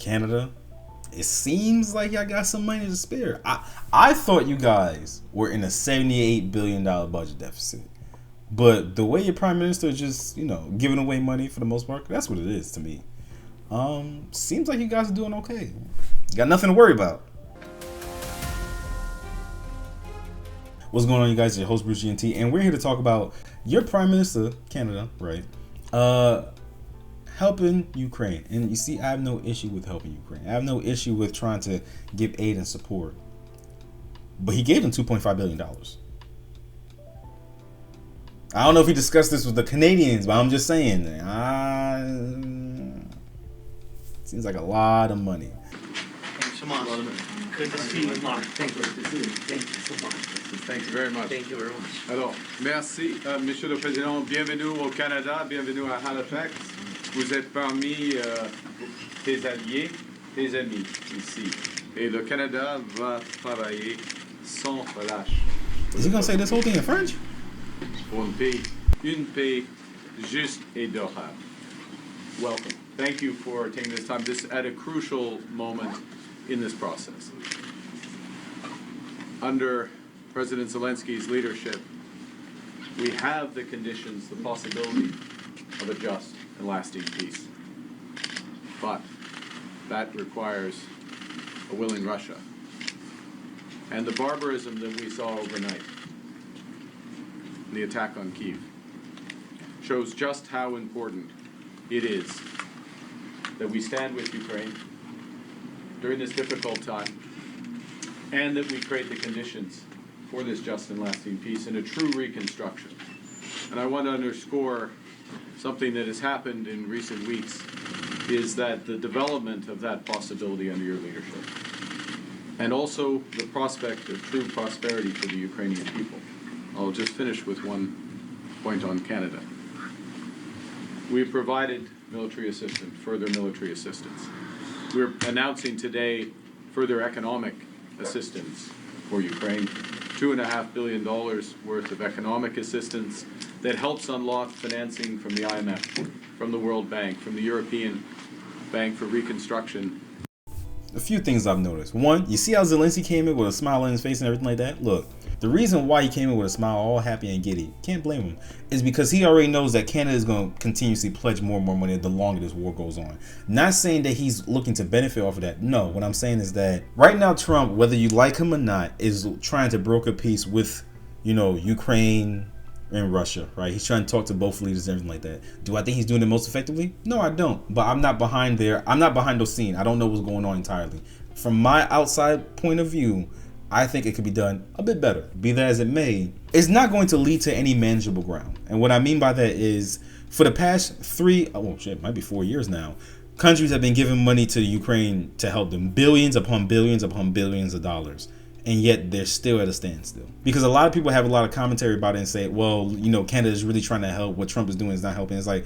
Canada, it seems like y'all got some money to spare. I thought you guys were in a $78 billion budget deficit. But the way your prime minister is just, giving away money for the most part, that's what it is to me. Seems like you guys are doing okay. Got nothing to worry about. What's going on, you guys? It's your host, Bruce GNT, and we're here to talk about your prime minister, Canada, right? Helping Ukraine. And you see, I have no issue with helping Ukraine. I have no issue with trying to give aid and support. But he gave them $2.5 billion. I don't know if he discussed this with the Canadians, but I'm just saying. Seems like a lot of money. Thanks so much. Good to see you, Mark. Thank you. Thank you so much. Thank you very much. Thank you very much. Alors, merci, Monsieur le Président. Bienvenue au Canada. Bienvenue à Halifax. Vous êtes parmi tes alliés, tes amis ici. Et le Canada va travailler sans relâche. Is he gonna say this whole thing in French? Pour une paix juste et durable. Welcome. Thank you for taking this time. This at a crucial moment in this process. Under President Zelensky's leadership, we have the conditions, the possibility of a just and lasting peace. But that requires a willing Russia. And the barbarism that we saw overnight, the attack on Kyiv, shows just how important it is that we stand with Ukraine during this difficult time, and that we create the conditions for this just and lasting peace and a true reconstruction. And I want to underscore something that has happened in recent weeks, is that the development of that possibility under your leadership, and also the prospect of true prosperity for the Ukrainian people. I'll just finish with one point on Canada. We've provided military assistance, further military assistance. We're announcing today further economic assistance for Ukraine, $2.5 billion worth of economic assistance that helps unlock financing from the IMF, from the World Bank, from the European Bank for Reconstruction. A few things I've noticed. One, you see how Zelensky came in with a smile on his face and everything like that? Look, the reason why he came in with a smile all happy and giddy, can't blame him, is because he already knows that Canada is going to continuously pledge more and more money the longer this war goes on. Not saying that he's looking to benefit off of that. No, what I'm saying is that right now Trump, whether you like him or not, is trying to broker peace with, Ukraine and Russia, right? He's trying to talk to both leaders and everything like that. Do I think he's doing it most effectively? No, I don't. But I'm not behind there. I'm not behind those scenes. I don't know what's going on entirely. From my outside point of view, I think it could be done a bit better. Be that as it may, it's not going to lead to any manageable ground. And what I mean by that is, for the past it might be 4 years now, countries have been giving money to Ukraine to help them, billions upon billions upon billions of dollars. And yet they're still at a standstill. Because a lot of people have a lot of commentary about it and say, well, Canada is really trying to help. What Trump is doing is not helping. It's like,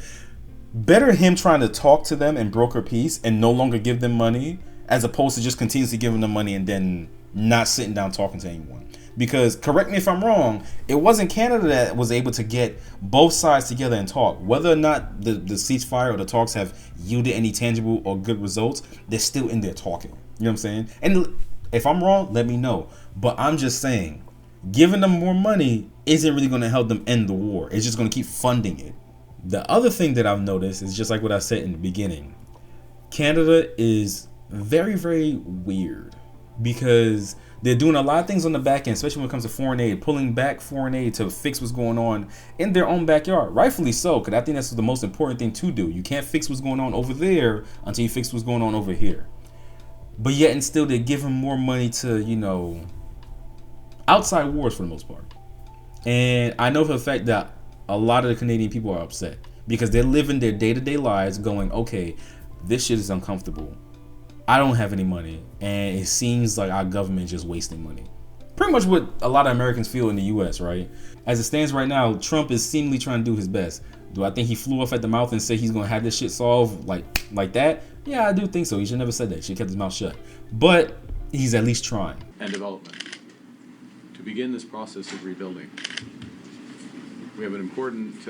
better him trying to talk to them and broker peace and no longer give them money, as opposed to just continuously giving them money and then not sitting down talking to anyone. Because, correct me if I'm wrong, it wasn't Canada that was able to get both sides together and talk. Whether or not the ceasefire or the talks have yielded any tangible or good results, they're still in there talking. You know what I'm saying? And if I'm wrong, let me know. But I'm just saying, giving them more money isn't really going to help them end the war. It's just going to keep funding it. The other thing that I've noticed is just like what I said in the beginning. Canada is very, very weird because they're doing a lot of things on the back end, especially when it comes to foreign aid, pulling back foreign aid to fix what's going on in their own backyard. Rightfully so, because I think that's the most important thing to do. You can't fix what's going on over there until you fix what's going on over here. But yet and still they're giving more money to, outside wars for the most part. And I know for the fact that a lot of the Canadian people are upset because they're living their day-to-day lives going, okay, this shit is uncomfortable. I don't have any money. And it seems like our government is just wasting money. Pretty much what a lot of Americans feel in the U.S., right? As it stands right now, Trump is seemingly trying to do his best. Do I think he flew off at the mouth and said he's going to have this shit solved like that? Yeah, I do think so. He should never said that. He should have kept his mouth shut. But he's at least trying. And development. To begin this process of rebuilding, we have an important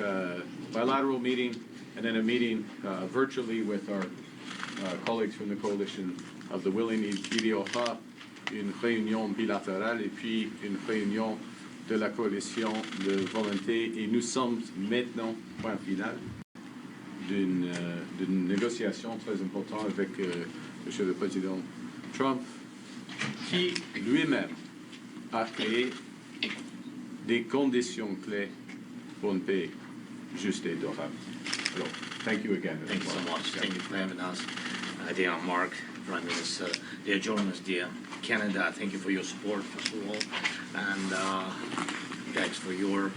bilateral meeting and then a meeting virtually with our colleagues from the coalition of the willing, il y aura une réunion bilatérale et puis une réunion de la coalition de volonté et nous sommes maintenant, point final, d'une négociation très importante avec Monsieur le Président Trump qui lui-même a créé des conditions clés pour une paix juste et durable. Alors, thank you again. Thank you so much. Thank you for having us. Dear Mark, Prime Minister, dear journalists, dear Canada, thank you for your support, first of all. And thanks for your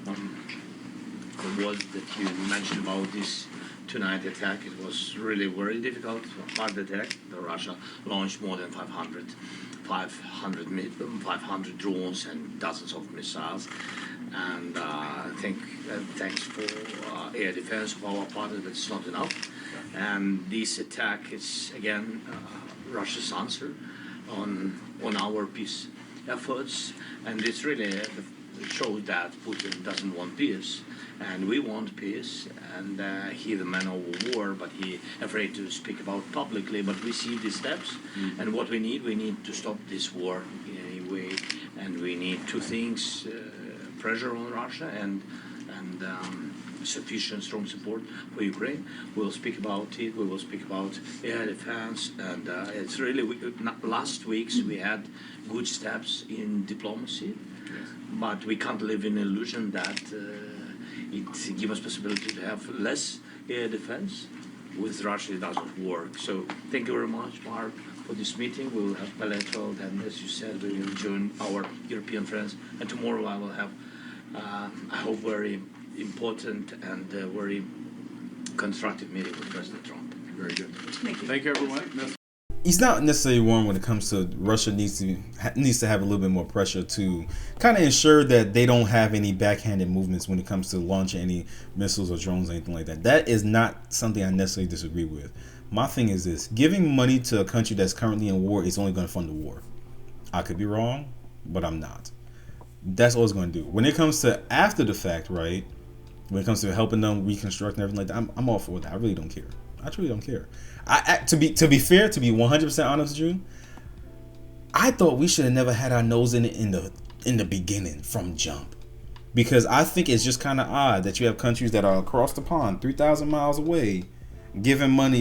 the words that you mentioned about this tonight attack. It was really very difficult, hard attack. Russia launched more than 500 drones and dozens of missiles. And thanks for air defense of our partner, but it's not enough. And this attack is again Russia's answer on our peace efforts, and it's really shows that Putin doesn't want peace, and we want peace. And he's the man of war, but he afraid to speak about publicly. But we see the steps, and what we need to stop this war in any way, and we need two things. Pressure on Russia and sufficient strong support for Ukraine. We'll speak about it. We will speak about air defense, and it's really last weeks we had good steps in diplomacy, but we can't live in illusion that it gives us possibility to have less air defense. With Russia, it doesn't work. So thank you very much, Mark, for this meeting. We will have bilateral, and as you said, we will join our European friends. And tomorrow I will have, I hope, very important and very constructive meeting with President Trump. Very good. Thank you, everyone. He's not necessarily one when it comes to Russia needs to have a little bit more pressure to kind of ensure that they don't have any backhanded movements when it comes to launching any missiles or drones or anything like that. That is not something I necessarily disagree with. My thing is this: giving money to a country that's currently in war is only going to fund the war. I could be wrong, but I'm not. That's all it's going to do. When it comes to after the fact, right? When it comes to helping them reconstruct and everything like that, I'm all for that. I really don't care. I truly don't care. To be fair, to be 100% honest with you, I thought we should have never had our nose in it in the beginning from jump, because I think it's just kind of odd that you have countries that are across the pond, 3,000 miles away, giving more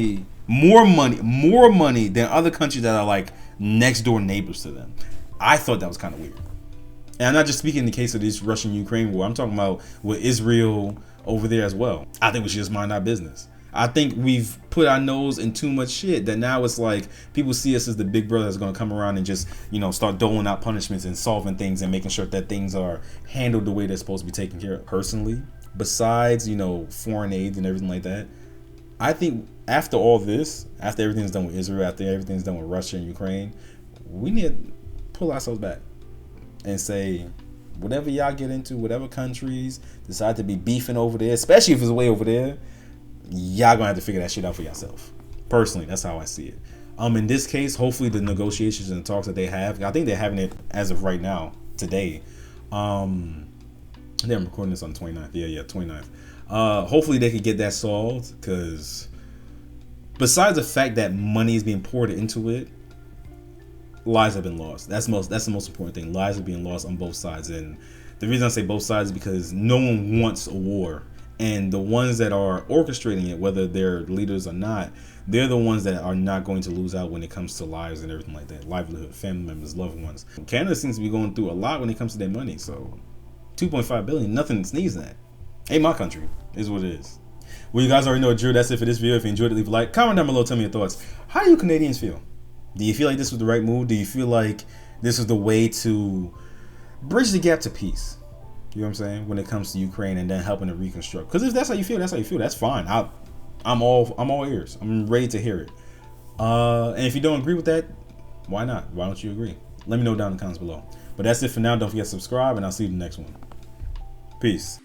money than other countries that are like next door neighbors to them. I thought that was kind of weird. And I'm not just speaking in the case of this Russian-Ukraine war. I'm talking about with Israel over there as well. I think we should just mind our business. I think we've put our nose in too much shit that now it's like people see us as the big brother that's going to come around and just, start doling out punishments and solving things and making sure that things are handled the way they're supposed to be taken care of. Personally, besides, foreign aid and everything like that, I think after all this, after everything's done with Israel, after everything's done with Russia and Ukraine, we need to pull ourselves back and say, whatever y'all get into, whatever countries decide to be beefing over there, especially if it's way over there, y'all gonna have to figure that shit out for yourself. Personally, that's how I see it. In this case, hopefully the negotiations and the talks that they have, I think they're having it as of right now, today. I'm recording this on the 29th. Yeah, 29th. Hopefully they can get that solved, because besides the fact that money is being poured into it, lives have been lost. That's the most important thing. Lives are being lost on both sides, and the reason I say both sides is because no one wants a war. And the ones that are orchestrating it, whether they're leaders or not, they're the ones that are not going to lose out when it comes to lives and everything like that. Livelihood, family members, loved ones. Canada seems to be going through a lot when it comes to their money. So $2.5 billion, nothing sneezes at. Ain't my country, is what it is. Well, you guys already know, Drew. That's it for this video. If you enjoyed it, leave a like. Comment down below, tell me your thoughts. How do you Canadians feel? Do you feel like this was the right move? Do you feel like this was the way to bridge the gap to peace? You know what I'm saying? When it comes to Ukraine and then helping to reconstruct. Because if that's how you feel, that's how you feel. That's fine. I'm all ears. I'm ready to hear it. And if you don't agree with that, why not? Why don't you agree? Let me know down in the comments below. But that's it for now. Don't forget to subscribe, and I'll see you in the next one. Peace.